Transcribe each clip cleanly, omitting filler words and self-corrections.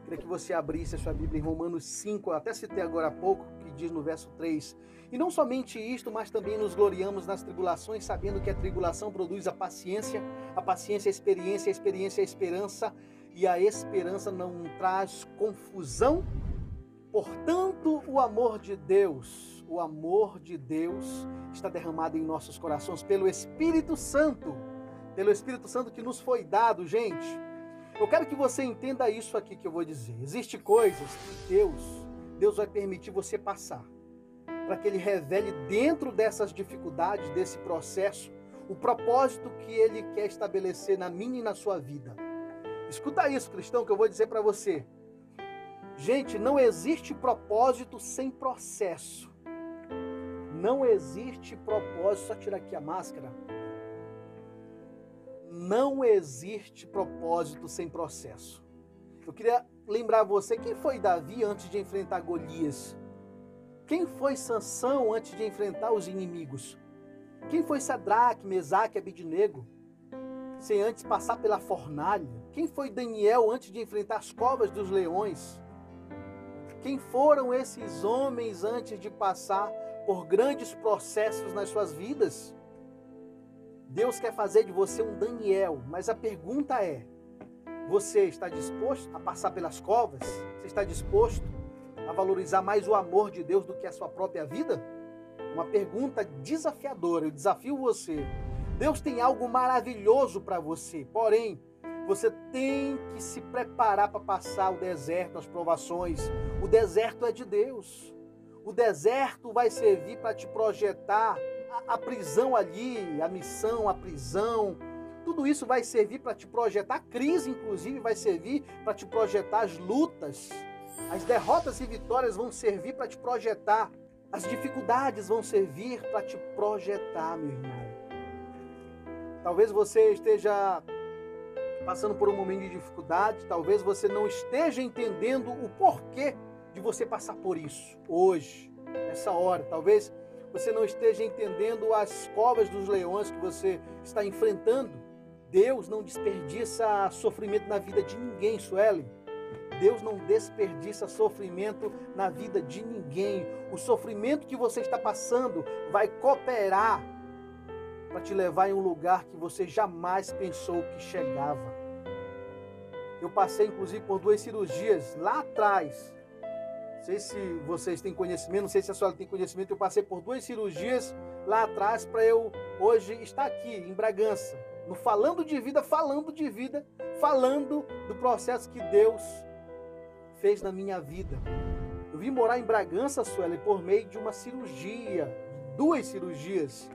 Queria que você abrisse a sua Bíblia em Romanos 5, eu até citei agora há pouco, que diz no verso 3. E não somente isto, mas também nos gloriamos nas tribulações, sabendo que a tribulação produz a paciência a experiência a esperança, e a esperança não traz confusão. Portanto, o amor de Deus está derramado em nossos corações pelo Espírito Santo que nos foi dado, gente. Eu quero que você entenda isso aqui que eu vou dizer. Existem coisas que Deus vai permitir você passar, para que Ele revele dentro dessas dificuldades, desse processo, o propósito que Ele quer estabelecer na minha e na sua vida. Escuta isso, cristão, que eu vou dizer para você. Gente, não existe propósito sem processo. Não existe propósito, só tirar aqui a máscara. Não existe propósito sem processo. Eu queria lembrar você, quem foi Davi antes de enfrentar Golias? Quem foi Sansão antes de enfrentar os inimigos? Quem foi Sadraque, Mesaque e Abednego, sem antes passar pela fornalha? Quem foi Daniel antes de enfrentar as covas dos leões? Quem foram esses homens antes de passar por grandes processos nas suas vidas? Deus quer fazer de você um Daniel, mas a pergunta é, você está disposto a passar pelas covas? Você está disposto a valorizar mais o amor de Deus do que a sua própria vida? Uma pergunta desafiadora, eu desafio você. Deus tem algo maravilhoso para você, porém, você tem que se preparar para passar o deserto, as provações. O deserto é de Deus. O deserto vai servir para te projetar a prisão ali, a missão, a prisão. Tudo isso vai servir para te projetar. A crise, inclusive, vai servir para te projetar as lutas. As derrotas e vitórias vão servir para te projetar. As dificuldades vão servir para te projetar, meu irmão. Talvez você esteja passando por um momento de dificuldade, talvez você não esteja entendendo o porquê de você passar por isso hoje, nessa hora. Talvez você não esteja entendendo as covas dos leões que você está enfrentando. Deus não desperdiça sofrimento na vida de ninguém, Suelen. Deus não desperdiça sofrimento na vida de ninguém. O sofrimento que você está passando vai cooperar para te levar em um lugar que você jamais pensou que chegava. Eu passei, inclusive, por 2 cirurgias lá atrás. Não sei se vocês têm conhecimento, não sei se a senhora tem conhecimento. Eu passei por 2 cirurgias lá atrás para eu hoje estar aqui em Bragança, no falando de vida, falando do processo que Deus fez na minha vida. Eu vim morar em Bragança, Sueli, por meio de uma cirurgia, 2 cirurgias.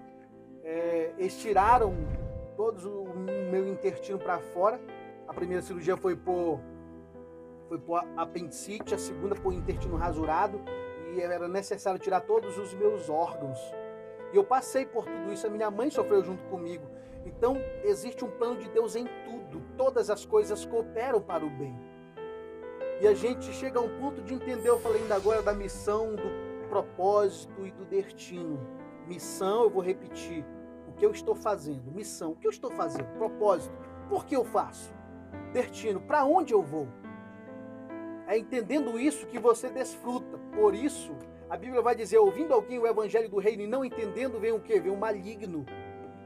Eles tiraram todo o meu intestino para fora. A primeira cirurgia foi por apendicite, a segunda por intestino rasurado, e era necessário tirar todos os meus órgãos. E eu passei por tudo isso, a minha mãe sofreu junto comigo. Então, existe um plano de Deus em tudo. Todas as coisas cooperam para o bem. E a gente chega a um ponto de entender, eu falei ainda agora da missão, do propósito e do destino. Missão, eu vou repetir, o que eu estou fazendo. Missão, o que eu estou fazendo. Propósito, por que eu faço. Destino, para onde eu vou. É entendendo isso que você desfruta. Por isso, a Bíblia vai dizer, ouvindo alguém o evangelho do reino e não entendendo, vem o quê? Vem o maligno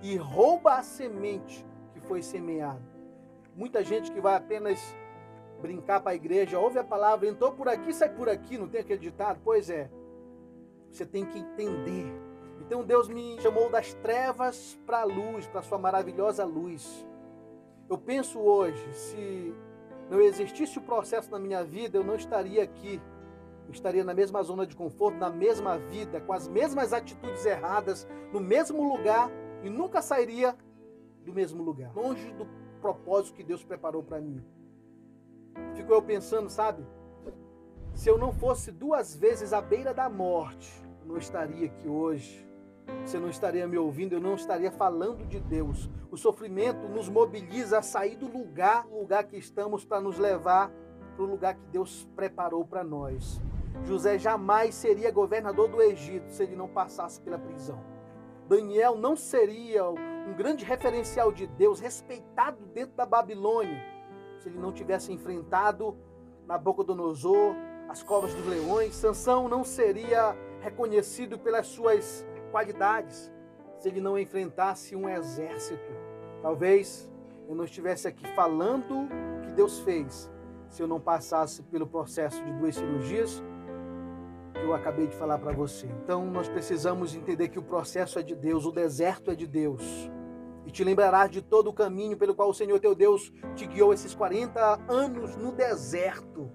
e rouba a semente que foi semeada. Muita gente que vai apenas brincar para a igreja, ouve a palavra, entrou por aqui, sai por aqui, não tem aquele ditado? Pois é, você tem que entender. Então Deus me chamou das trevas para a luz, para a sua maravilhosa luz. Eu penso hoje, se não existisse o processo na minha vida, eu não estaria aqui. Eu estaria na mesma zona de conforto, na mesma vida, com as mesmas atitudes erradas, no mesmo lugar, e nunca sairia do mesmo lugar, longe do propósito que Deus preparou para mim. Fico eu pensando, sabe? Se eu não fosse 2 vezes à beira da morte, eu não estaria aqui hoje. Você não estaria me ouvindo, eu não estaria falando de Deus. O sofrimento nos mobiliza a sair do lugar que estamos, para nos levar para o lugar que Deus preparou para nós. José jamais seria governador do Egito se ele não passasse pela prisão. Daniel não seria um grande referencial de Deus, respeitado dentro da Babilônia, se ele não tivesse enfrentado Nabucodonosor, as covas dos leões, Sansão não seria reconhecido pelas suas qualidades se ele não enfrentasse um exército. Talvez eu não estivesse aqui falando o que Deus fez se eu não passasse pelo processo de 2 cirurgias que eu acabei de falar para você. Então nós precisamos entender que o processo é de Deus, o deserto é de Deus. E te lembrarás de todo o caminho pelo qual o Senhor teu Deus te guiou esses 40 anos no deserto.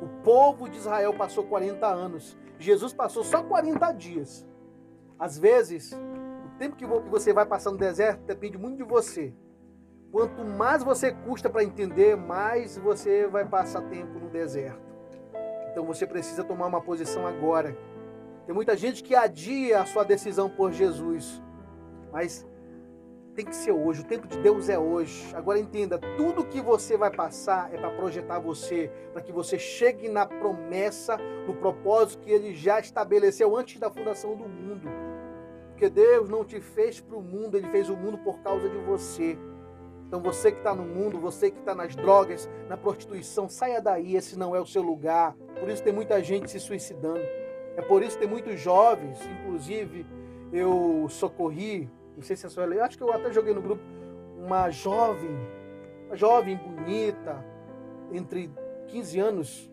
O povo de Israel passou 40 anos. Jesus passou só 40 dias. Às vezes, o tempo que você vai passar no deserto depende muito de você. Quanto mais você custa para entender, mais você vai passar tempo no deserto. Então você precisa tomar uma posição agora. Tem muita gente que adia a sua decisão por Jesus. Mas tem que ser hoje, o tempo de Deus é hoje. Agora entenda, tudo que você vai passar é para projetar você, para que você chegue na promessa, no propósito que Ele já estabeleceu antes da fundação do mundo. Porque Deus não te fez para o mundo, Ele fez o mundo por causa de você. Então você que está no mundo, você que está nas drogas, na prostituição, saia daí, esse não é o seu lugar. Por isso tem muita gente se suicidando. É por isso que tem muitos jovens, inclusive eu socorri, não sei se a senhora leu, acho que eu até joguei no grupo, uma jovem bonita, entre 15 anos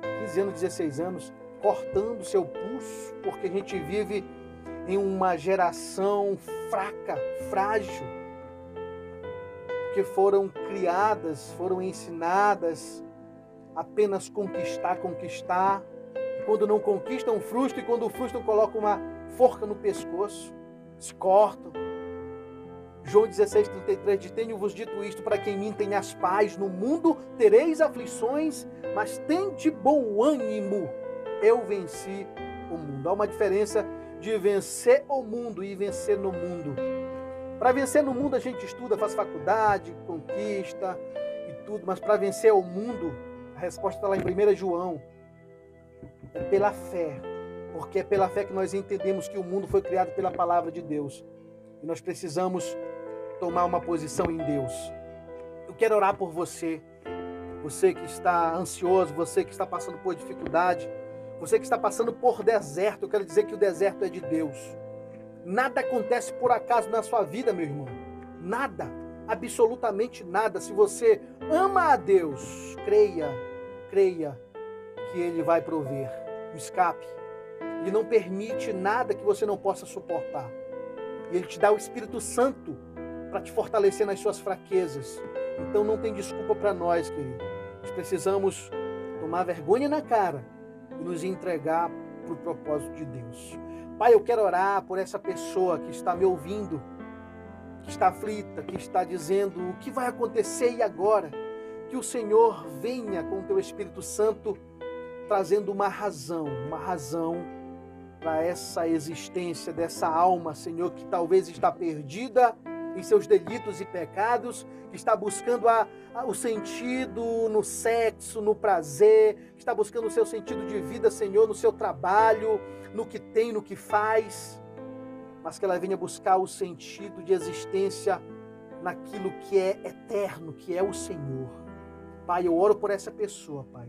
e 16 anos, cortando seu pulso, porque a gente vive em uma geração fraca, frágil, porque foram criadas, foram ensinadas apenas conquistar. Quando não conquistam, frustram, e quando frustram, colocam uma forca no pescoço, se cortam. João 16:33 diz: tenho-vos dito isto para que em mim tenhas paz. No mundo tereis aflições, mas tende bom ânimo. Eu venci o mundo. Há uma diferença de vencer o mundo e vencer no mundo. Para vencer no mundo a gente estuda, faz faculdade, conquista e tudo, mas para vencer o mundo, a resposta está lá em 1 João. É pela fé, porque é pela fé que nós entendemos que o mundo foi criado pela palavra de Deus. E nós precisamos tomar uma posição em Deus. Eu quero orar por você, você que está ansioso, você que está passando por dificuldade, você que está passando por deserto. Eu quero dizer que o deserto é de Deus. Nada acontece por acaso na sua vida, meu irmão. Nada, absolutamente nada. Se você ama a Deus, creia que Ele vai prover o escape. Ele não permite nada que você não possa suportar. E Ele te dá o Espírito Santo para te fortalecer nas suas fraquezas. Então não tem desculpa para nós, querido. Nós precisamos tomar vergonha na cara e nos entregar para o propósito de Deus. Pai, eu quero orar por essa pessoa que está me ouvindo, que está aflita, que está dizendo o que vai acontecer e agora. Que o Senhor venha com o teu Espírito Santo trazendo uma razão para essa existência dessa alma, Senhor, que talvez está perdida em seus delitos e pecados, que está buscando o sentido no sexo, no prazer, que está buscando o seu sentido de vida, Senhor, no seu trabalho, no que tem, no que faz, mas que ela venha buscar o sentido de existência naquilo que é eterno, que é o Senhor. Pai, eu oro por essa pessoa, Pai,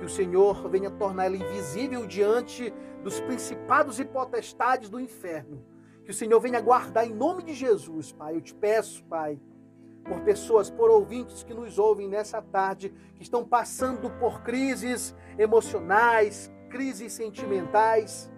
que o Senhor venha tornar ela invisível diante dos principados e potestades do inferno. Que o Senhor venha guardar em nome de Jesus, Pai. Eu te peço, Pai, por pessoas, por ouvintes que nos ouvem nessa tarde, que estão passando por crises emocionais, crises sentimentais,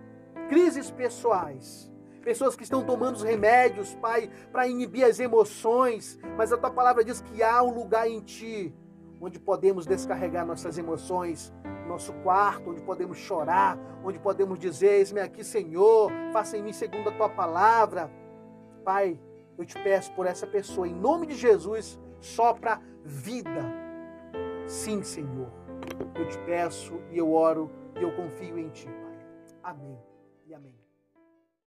crises pessoais. Pessoas que estão tomando os remédios, Pai, para inibir as emoções, mas a Tua palavra diz que há um lugar em Ti, onde podemos descarregar nossas emoções, nosso quarto, onde podemos chorar, onde podemos dizer: eis-me aqui, Senhor, faça em mim segundo a Tua palavra. Pai, eu te peço por essa pessoa, em nome de Jesus, sopra vida. Sim, Senhor, eu te peço e eu oro e eu confio em Ti, Pai. Amém e amém.